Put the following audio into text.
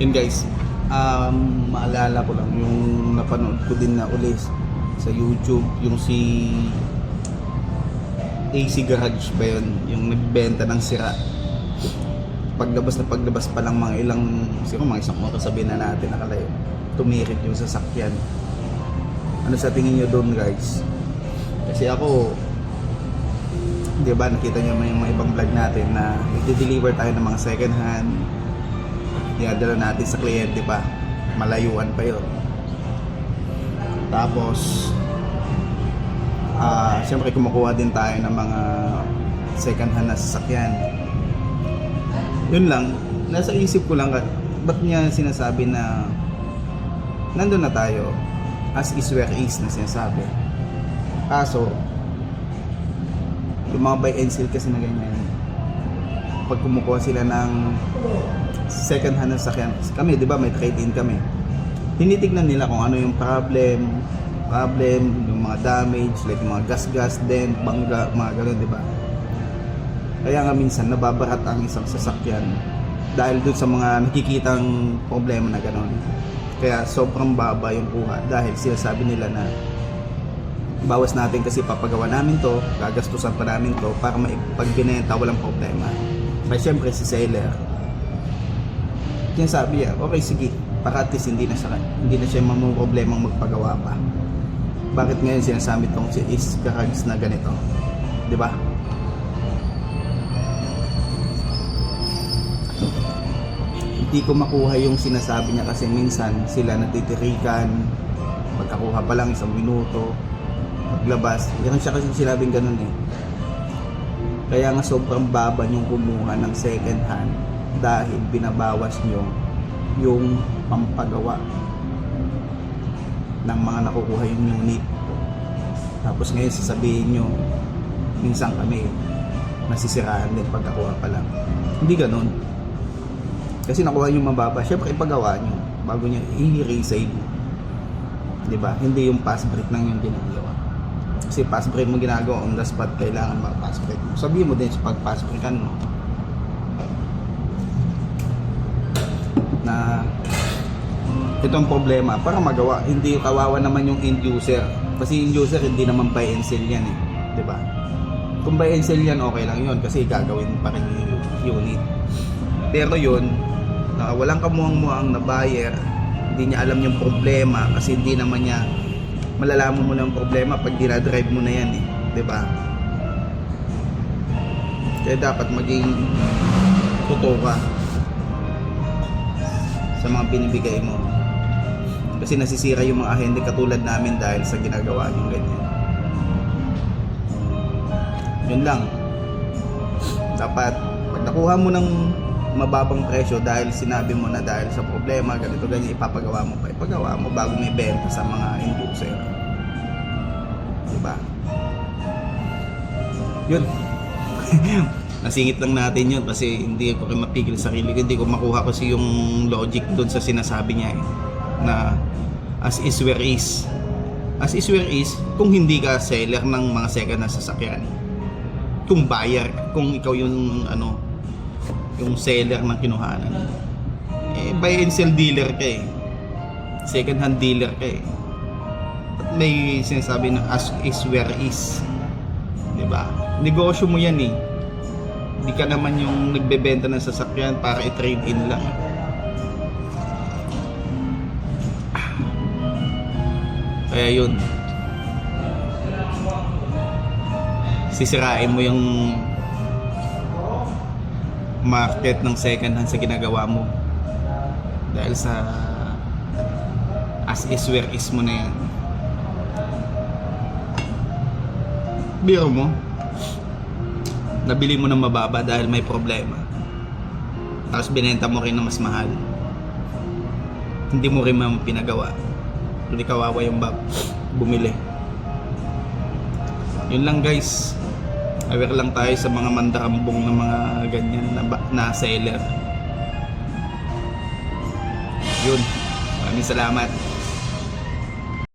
Yun guys, maalala ko lang yung napanood ko din na ulit sa YouTube, yung si AC Garage ba yun, yung nagbenta ng sira. Paglabas pa lang mga ilang, siguro mga isang oras sabihin na natin nakalayo, tumirik yung sasakyan. Ano sa tingin nyo doon guys? Kasi ako, di ba nakita nyo yung mga ibang vlog natin na i-deliver tayo ng mga second hand, dinadala natin sa kliyente pa, malayuan pa yun. Tapos siyempre kumukuha din tayo ng mga second hand na sasakyan. Yun lang, nasa isip ko lang, ba't niya sinasabi na nandun na tayo, as is where is na sinasabi. Kaso yung mga buy and sell kasi na ganyan, pag kumukuha sila ng second hand na sasakyan, kami di ba may trade-in kami, tinitignan nila kung ano yung problem, yung mga damage, like mga gas, dent, bangga, mga gano'n, di ba? Kaya nga minsan nababarat ang isang sasakyan dahil dun sa mga nakikitang problema na gano'n. Kaya sobrang baba yung kuha dahil sinasabi nila na bawas natin kasi papagawa namin to, gagastusan pa namin to para pag binenta walang problema. Kaya syempre si seller, sabi niya, okay sige, para at least hindi na siya mamumroblemang magpagawa pa. Bakit ngayon sinasabi tong si AC Garage na ganito? 'Di ba? Hindi ko makuha yung sinasabi niya kasi minsan sila natitirikan, magkakuha pa lang isang minuto, paglabas, yan siya kasi sinabing ganun eh. Kaya nga sobrang baba yung kumuha ng second hand dahil binabawas nyo yung pampagawa ng mga nakukuha yung unit. Tapos ngayon sasabihin nyo minsan kami nasisiraan din pagkakuha pa lang. Hindi ganun, kasi nakuha yung mababa, syempre ipagawa nyo bago nyo i-resale, diba? Hindi yung pass break lang yung ginagawa. Kasi pass break mo ginagawa on the spot, kailangan mag-pass break mo. Sabihin mo din sa pag-pass breakan mo na itong problema para magawa. Hindi kawawa naman yung end user, kasi end user hindi naman buy and sell yan eh, diba? Kung buy and sell yan, okay lang yun kasi gagawin pa rin yung unit. Pero yun, walang kamuang-muang na buyer, hindi niya alam yung problema kasi hindi naman niya malalaman mo na yung problema pag dinadrive mo na yan eh, diba? Kaya dapat maging totoo ka sa mga binibigay mo, kasi nasisira yung mga ahente katulad namin dahil sa ginagawa yung ganyan. Yun lang, dapat pag nakuha mo ng mababang presyo dahil sinabi mo na dahil sa problema ganito ganyan, ipapagawa mo bago may benta sa mga end user, diba? Yun. Nasingit lang natin yun kasi hindi ko rin mapigil sarili ko, hindi ko makuha kasi yung logic dun sa sinasabi niya eh, na as is where is kung hindi ka seller ng mga second na sasakyan, kung buyer, kung ikaw yung yung seller ng kinuhanan, eh buy and sell dealer ka eh, second hand dealer ka eh. At may sinasabi na as is where is, diba? Negosyo mo yan eh, hindi ka naman yung nagbebenta ng sasakyan para i-trade in lang. Kaya yun, sisirain mo yung market ng second hand sa ginagawa mo dahil sa as is where is mo na yan. Biro mo, nabili mo ng mababa dahil may problema, tapos binenta mo rin na mas mahal, hindi mo rin pinagawa, hindi kawawa yung bumili. Yun lang guys, aware lang tayo sa mga mandarambong na mga ganyan na seller. Yun, maraming salamat.